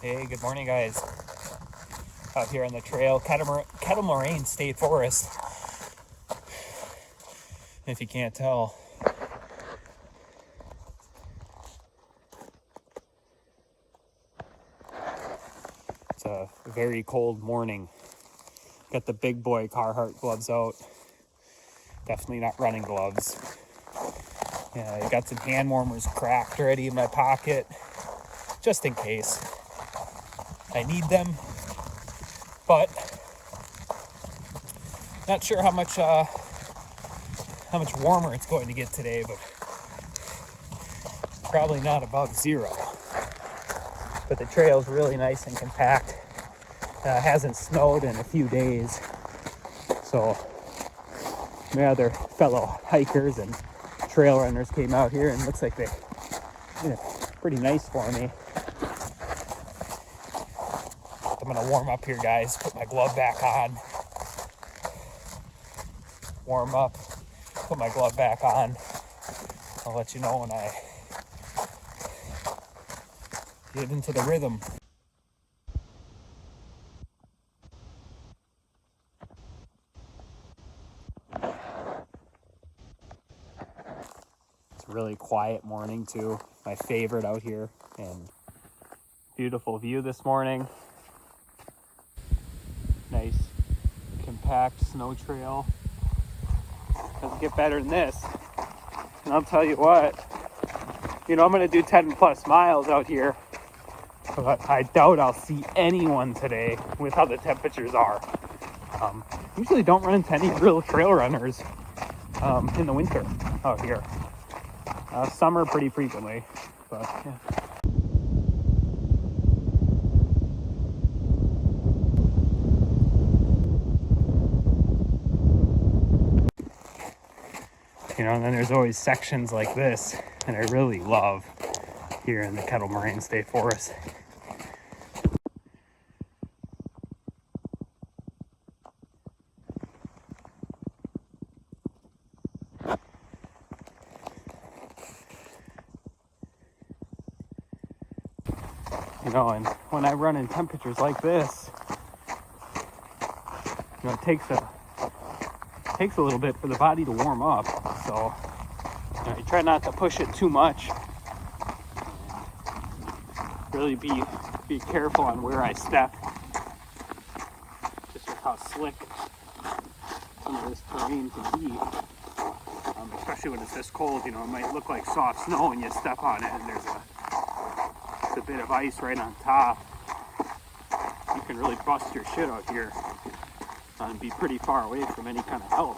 Hey, good morning, guys. Out here on the trail, Kettle Moraines State Forest. If you can't tell, it's a very cold morning. Got the big boy Carhartt gloves out. Definitely not running gloves. Yeah, I got some hand warmers cracked already in my pocket, just in case I need them. But not sure how much warmer it's going to get today, but probably not above zero. But the trail's really nice and compact. Hasn't snowed in a few days, so my other fellow hikers and trail runners came out here, and it looks like they did it pretty nice for me. I'm gonna warm up here, guys. Put my glove back on. Warm up. Put my glove back on. I'll let you know when I get into the rhythm. It's a really quiet morning too. My favorite out here, and beautiful view this morning. Nice compact snow trail. Doesn't get better than this. And I'll tell you what, I'm gonna do 10 plus miles out here, but I doubt I'll see anyone today with how the temperatures are. Usually don't run into any real trail runners in the winter out here. Summer pretty frequently, but yeah. And then there's always sections like this that I really love here in the Kettle Moraines State Forest. And when I run in temperatures like this, it takes a little bit for the body to warm up. So you try not to push it too much. Really be careful on where I step. Just with how slick some of this terrain can be. Especially when it's this cold, it might look like soft snow when you step on it and there's a bit of ice right on top. You can really bust your shit out here and be pretty far away from any kind of help.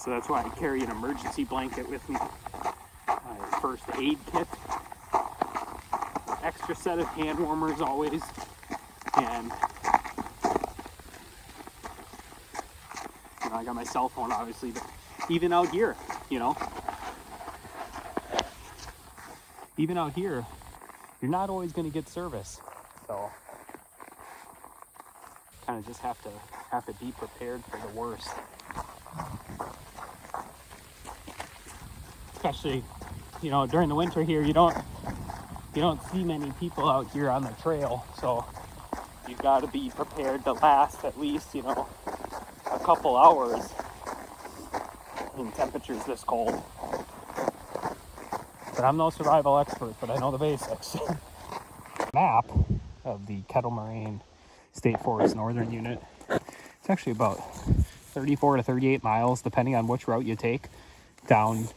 So that's why I carry an emergency blanket with me, a first aid kit, extra set of hand warmers always, and I got my cell phone obviously, but even out here, you're not always going to get service, so kind of just have to be prepared for the worst. Especially, during the winter here, you don't see many people out here on the trail, so you've got to be prepared to last at least, a couple hours in temperatures this cold. But I'm no survival expert, but I know the basics. Map of the Kettle Moraines State Forest Northern Unit. It's actually about 34 to 38 miles, depending on which route you take, down,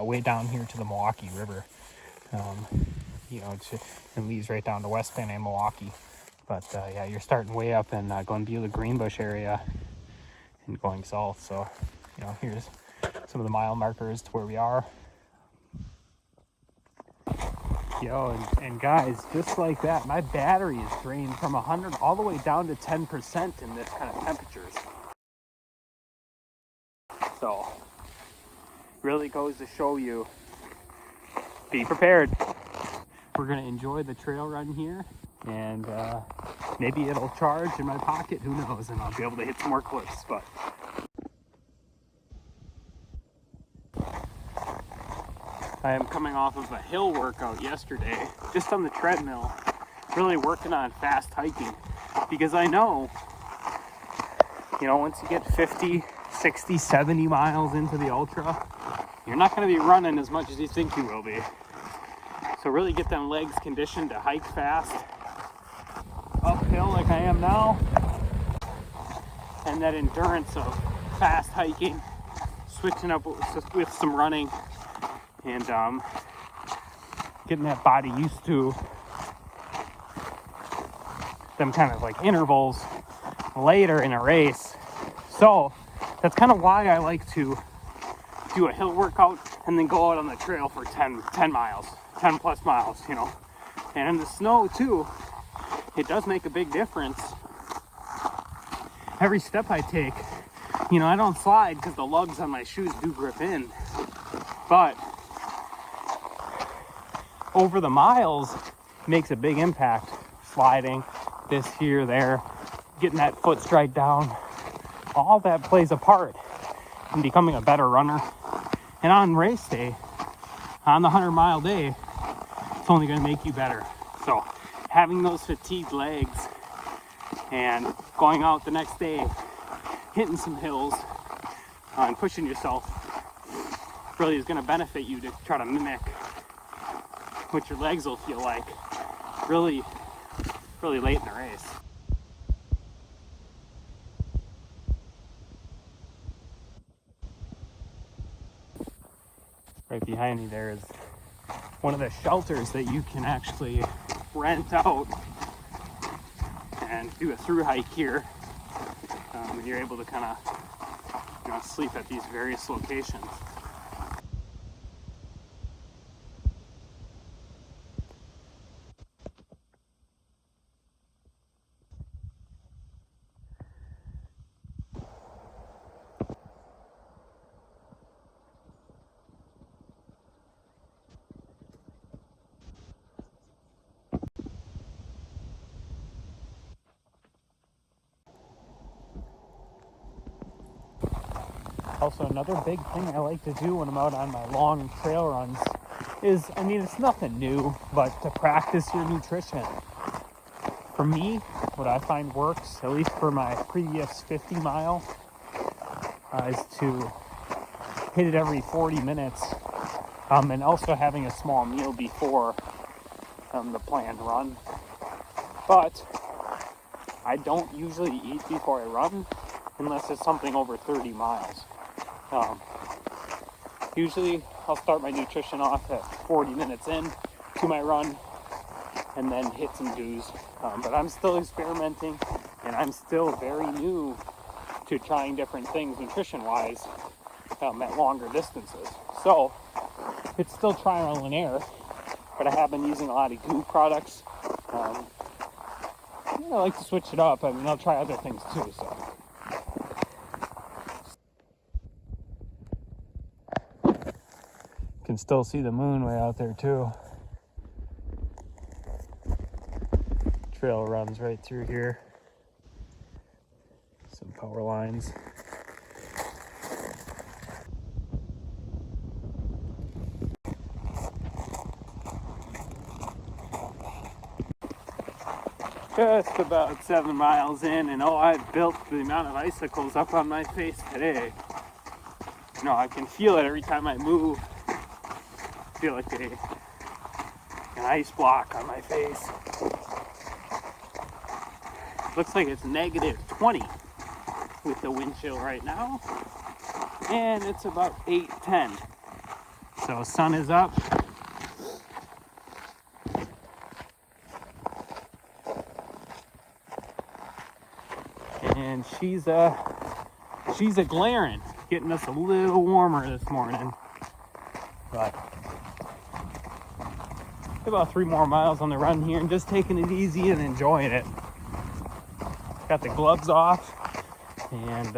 way down here to the Milwaukee River. It leads right down to West Penn and Milwaukee. But you're starting way up in Glenbeulah Greenbush area and going south. So, here's some of the mile markers to where we are. And guys, just like that, my battery is drained from 100 all the way down to 10% in this kind of temperatures. So, really goes to show you, be prepared. We're going to enjoy the trail run here, and maybe it'll charge in my pocket, who knows, and I'll be able to hit some more cliffs, but I am coming off of a hill workout yesterday, just on the treadmill, really working on fast hiking, because I know, once you get 50, 60, 70 miles into the ultra, you're not going to be running as much as you think you will be. So really get them legs conditioned to hike fast, uphill like I am now, and that endurance of fast hiking, switching up with some running, and getting that body used to them kind of like intervals later in a race. So that's kind of why I like to do a hill workout and then go out on the trail for 10 miles, 10 plus miles, And in the snow too, it does make a big difference. Every step I take, I don't slide because the lugs on my shoes do grip in, but over the miles makes a big impact. Sliding this here, there, getting that foot strike down, all that plays a part in becoming a better runner. And on race day, on the 100-mile day, it's only going to make you better. So having those fatigued legs and going out the next day, hitting some hills, and pushing yourself really is going to benefit you to try to mimic what your legs will feel like really late in the race. Right behind me there is one of the shelters that you can actually rent out and do a through hike here. And you're able to kind of sleep at these various locations. Also, another big thing I like to do when I'm out on my long trail runs is, it's nothing new, but to practice your nutrition. For me, what I find works, at least for my previous 50 mile, is to hit it every 40 minutes, and also having a small meal before the planned run. But I don't usually eat before I run unless it's something over 30 miles. Usually I'll start my nutrition off at 40 minutes in to my run and then hit some dews. But I'm still experimenting, and I'm still very new to trying different things nutrition-wise at longer distances. So it's still trial and error, but I have been using a lot of goo products. I like to switch it up. I'll try other things too. So. Can still see the moon way out there too. Trail runs right through here. Some power lines. Just about 7 miles in, and I've built the amount of icicles up on my face today. I can feel it every time I move. I feel like an ice block on my face. Looks like it's negative 20 with the wind chill right now, and it's about 8:10. So sun is up. And she's a glaring, getting us a little warmer this morning. But about 3 more miles on the run here, and just taking it easy and enjoying it. Got the gloves off, and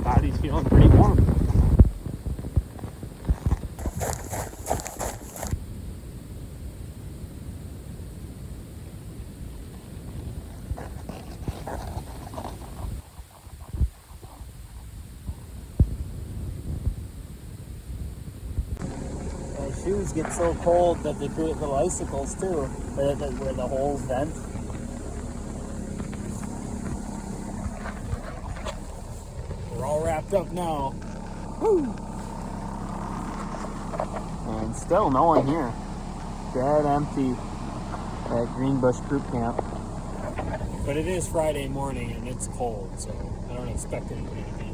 body's feeling pretty warm. Shoes trees get so cold that they create little icicles too, where the holes vent. We're all wrapped up now. Woo! And still no one here. Dead empty at Greenbush Group Camp. But it is Friday morning and it's cold, so I don't expect anybody to be